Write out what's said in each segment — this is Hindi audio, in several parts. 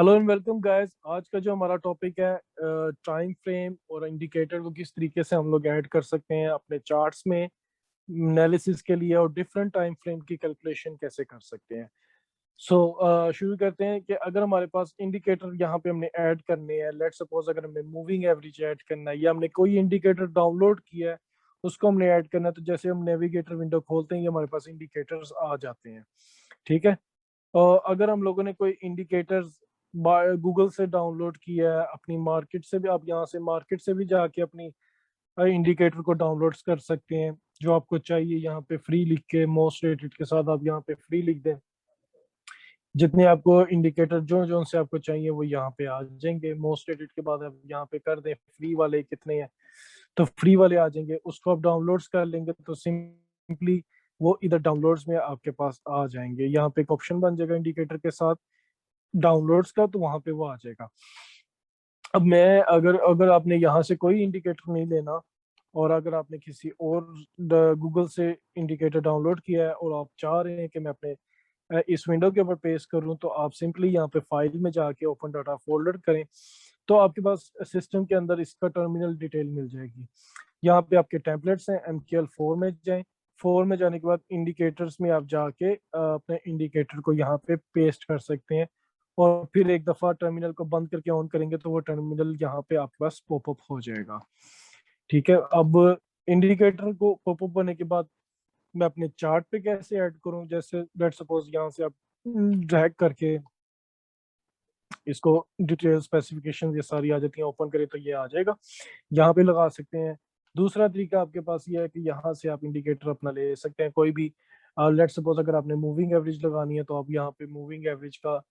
Hello and welcome guys. आज का जो हमारा टॉपिक है टाइम फ्रेम और इंडिकेटर को किस तरीके से हम लोग ऐड कर सकते हैं अपने चार्ट्स में एनालिसिस के लिए और डिफरेंट टाइम फ्रेम की कैलकुलेशन कैसे कर सकते हैं। शुरू करते हैं कि अगर हमारे पास इंडिकेटर यहाँ पे हमने ऐड करने हैं, लेट्स सपोज अगर हमें मूविंग एवरेज ऐड करना है या हमने कोई इंडिकेटर डाउनलोड किया है उसको हमने ऐड करना है, तो जैसे हम नेविगेटर विंडो खोलते हैं ये हमारे पास इंडिकेटर्स आ जाते हैं। ठीक है। और अगर हम लोगों ने कोई इंडिकेटर्स गूगल से डाउनलोड किया है, अपनी मार्केट से भी, आप यहाँ से मार्केट से भी जाके अपनी इंडिकेटर को डाउनलोड कर सकते हैं। जो आपको चाहिए यहाँ पे फ्री लिख के मोस्ट रेटेड के साथ आप यहाँ पे फ्री लिख दें, जितने आपको इंडिकेटर जो जो से आपको चाहिए वो यहाँ पे आ जाएंगे। मोस्ट रेटेड के बाद आप यहाँ पे कर दें फ्री वाले कितने हैं, तो फ्री वाले आ जाएंगे। उसको आप डाउनलोड्स कर लेंगे तो सिंपली वो इधर डाउनलोड्स में आपके पास आ जाएंगे। यहाँ पे एक ऑप्शन बन जाएगा इंडिकेटर के साथ डाउनलोड्स का, तो वहां पे वो आ जाएगा। अब मैं अगर अगर आपने यहाँ से कोई इंडिकेटर नहीं लेना और अगर आपने किसी और गूगल से इंडिकेटर डाउनलोड किया है और आप चाह रहे हैं कि मैं अपने इस विंडो के ऊपर पेस्ट करूं, तो आप सिंपली यहाँ पे फाइल में जाके ओपन डाटा फोल्डर करें, तो आपके पास सिस्टम के अंदर इसका टर्मिनल डिटेल मिल जाएगी। यहाँ पे आपके टेम्पलेट्स हैं, MQL4 में जाएं। 4 में जाने के बाद इंडिकेटर्स में आप जाके अपने इंडिकेटर को यहाँ पे पेस्ट कर सकते हैं और फिर एक दफा टर्मिनल को बंद करके ऑन करेंगे तो वो टर्मिनल यहाँ पे आपके पास पॉपअप हो जाएगा। ठीक है। अब इंडिकेटर को पॉपअप होने के बाद मैं अपने चार्ट पे कैसे ऐड करूं, जैसे लेट सपोज यहाँ से आप ड्रैग करके इसको डिटेल स्पेसिफिकेशन ये सारी आ जाती हैं, ओपन करें तो ये आ जाएगा, यहाँ पे लगा सकते हैं। दूसरा तरीका आपके पास ये है कि यहाँ से आप इंडिकेटर अपना ले सकते हैं कोई भी। लेट सपोज अगर आपने मूविंग एवरेज लगानी है तो आप यहाँ पे मूविंग एवरेज का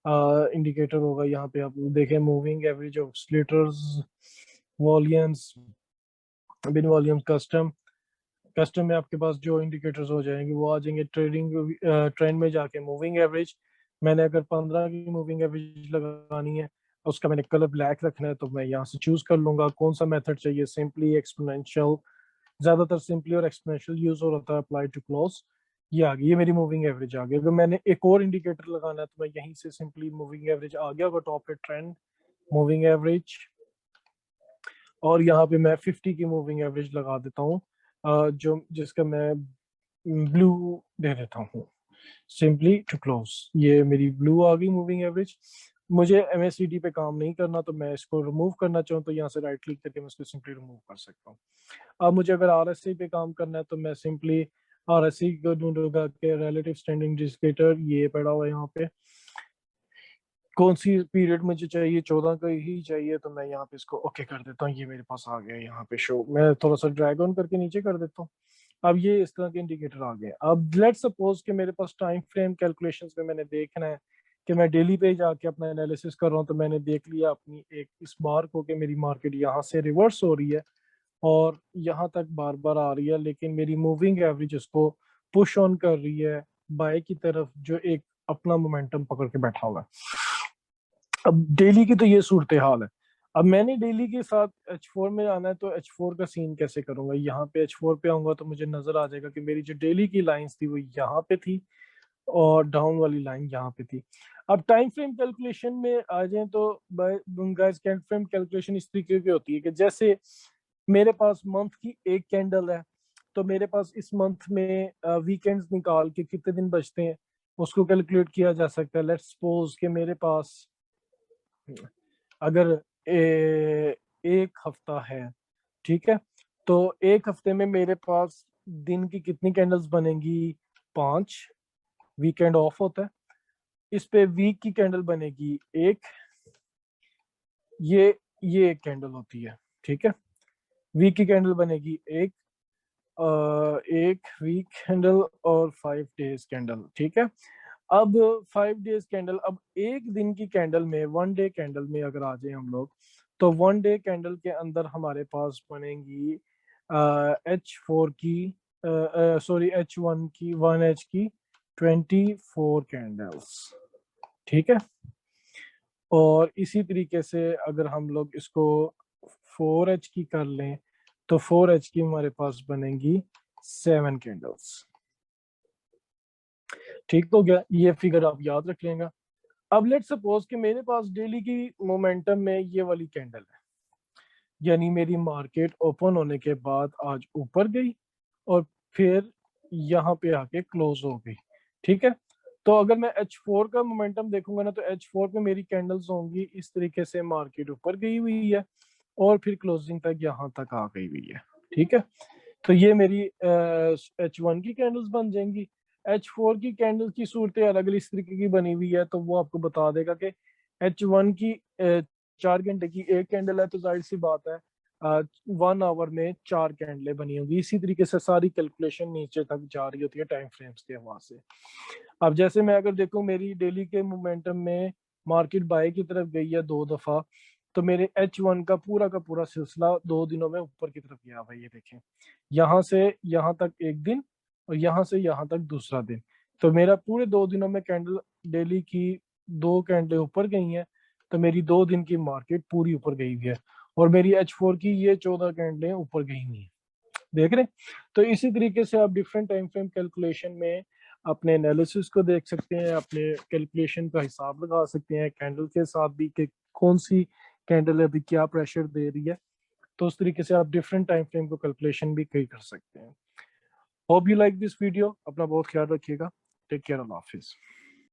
इंडिकेटर होगा। यहाँ पे आप देखें मूविंग एवरेज ऑसिलेटर्स, वॉल्यूम्स, बिन वॉल्यूम कस्टम। कस्टम में आपके पास जो इंडिकेटर्स हो जाएंगे वो आ जाएंगे। ट्रेडिंग ट्रेंड में जाके मूविंग एवरेज, मैंने अगर 15 की मूविंग एवरेज लगानी है, उसका मैंने कलर ब्लैक रखना है, तो मैं यहाँ से चूज कर लूंगा कौन सा मेथड चाहिए, सिंपली, एक्सपोनेंशियल। ज्यादातर सिंपली और एक्सपोनेंशियल यूज हो रहा था। अप्लाई टू क्लोज, ये आ गई, ये मेरी मूविंग एवरेज आ गई। अगर मैंने एक और इंडिकेटर लगाना है तो मैं यहीं से सिंपली मूविंग एवरेज आ गया, अगर टॉप पे ट्रेंड मूविंग एवरेज, और यहाँ पे मैं 50 की मूविंग एवरेज लगा देता हूँ, जो जिसका मैं ब्लू दे देता हूँ, सिंपली टू क्लोज। ये मेरी ब्लू आ गई मूविंग एवरेज। मुझे MACD पे काम नहीं करना, तो मैं इसको रिमूव करना चाहूँ तो यहाँ से राइट क्लिक करके मैं इसको सिंपली रिमूव कर सकता हूँ। अब मुझे अगर RSI पे काम करना है तो मैं सिंपली RSI को ढूंढूंगा कि रिलेटिव स्टैंडिंग इंडिकेटर ये पड़ा हुआ है यहाँ पे, कौन सी पीरियड मुझे चाहिए, 14 का ही चाहिए, तो मैं यहाँ पे इसको ओके कर देता हूँ। ये मेरे पास आ गया यहाँ पे शो। मैं थोड़ा सा ड्रैग ऑन करके नीचे कर देता हूँ। अब ये इस तरह के इंडिकेटर आ गए। अब लेट सपोज कि मेरे पास टाइम फ्रेम कैलकुलेशंस में मैंने देखना है कि मैं डेली पे जाके अपना एनालिसिस कर रहा हूँ, तो मैंने देख लिया अपनी एक इस बार को कि मेरी मार्केट यहाँ से रिवर्स हो रही है और यहाँ तक बार बार आ रही है, लेकिन मेरी मूविंग एवरेज इसको पुश ऑन कर रही है बाय की तरफ, जो एक अपना मोमेंटम पकड़ के बैठा हुआ है। अब डेली की तो ये सूरत हाल है। अब मैंने डेली के साथ H4 में आना है, तो H4 का सीन कैसे करूंगा। यहाँ पे H4 पे आऊंगा तो मुझे नजर आ जाएगा कि मेरी जो डेली की लाइंस थी वो यहाँ पे थी और डाउन वाली लाइन यहाँ पे थी। अब टाइम फ्रेम कैलकुलेशन में आ जाए तो गाइस, टाइम फ्रेम कैलकुलेशन इस तरीके की होती है कि जैसे मेरे पास मंथ की एक कैंडल है, तो मेरे पास इस मंथ में वीकेंड्स निकाल के कितने दिन बचते हैं उसको कैलकुलेट किया जा सकता है। लेट्स सपोज कि मेरे पास अगर एक हफ्ता है, ठीक है, तो एक हफ्ते में मेरे पास दिन की कितनी कैंडल्स बनेंगी, 5। वीकेंड ऑफ होता है, इस पे वीक की कैंडल बनेगी एक, ये एक कैंडल होती है, ठीक है। वीक की कैंडल बनेगी एक, एक वीक कैंडल और 5 डेज कैंडल, ठीक है। अब 5 डेज कैंडल, अब एक दिन की कैंडल में, 1 डे कैंडल में अगर आ जाए हम लोग, तो 1 डे कैंडल के अंदर हमारे पास बनेगी H4 की, सॉरी H1 की, 1H की 24 कैंडल्स, ठीक है। और इसी तरीके से अगर हम लोग इसको 4H की कर लें तो 4H की हमारे पास बनेंगी 7 कैंडल्स। ठीक हो गया, ये फिगर आप याद रख लेंगे। अब लेट सपोज कि मेरे पास डेली की मोमेंटम में ये वाली कैंडल है, यानी मेरी मार्केट ओपन होने के बाद आज ऊपर गई और फिर यहाँ पे आके क्लोज हो गई। ठीक है, तो अगर मैं H4 का मोमेंटम देखूंगा ना, तो H4 पे मेरी कैंडल्स होंगी इस तरीके से, मार्केट ऊपर गई हुई है और फिर क्लोजिंग तक यहाँ तक आ गई हुई है। ठीक है, तो ये मेरी H1 की कैंडल्स बन जाएंगी। H4 की कैंडल की सूरतें अलग अलग इस तरीके की बनी हुई है, तो वो आपको बता देगा कि H1 की 4 घंटे की एक कैंडल है, तो जाहिर सी बात है 1 आवर में 4 कैंडलें बनी होंगी। इसी तरीके से सारी कैलकुलेशन नीचे तक जा रही होती है टाइम फ्रेम्स के हवाले से। अब जैसे मैं अगर देखूं मेरी डेली के मोमेंटम में मार्केट बाय की तरफ गई है 2 दफा, तो मेरे H1 का पूरा सिलसिला 2 दिनों में ऊपर की तरफ गया भाई। ये देखें, यहाँ से यहाँ तक एक दिन और यहाँ से यहाँ तक दूसरा दिन, तो मेरा पूरे 2 दिनों में कैंडल डेली की 2 कैंडलें ऊपर गई हैं, तो मेरी 2 दिन की मार्केट पूरी ऊपर गई हुई है। और मेरी H4 की ये 14 कैंडलें ऊपर गई हुई हैं, देख रहे हैं। तो इसी तरीके से आप डिफरेंट टाइम फ्रेम कैलकुलेशन में अपने एनालिसिस को देख सकते हैं, अपने कैलकुलेशन का हिसाब लगा सकते हैं कैंडल के साथ भी कि कौन सी कैंडल अभी क्या प्रेशर दे रही है। तो उस तरीके से आप डिफरेंट टाइम फ्रेम को कैलकुलेशन भी कर सकते हैं। Hope you like this video. अपना बहुत ख्याल रखिएगा। टेक केयर, अल्लाह हाफिज।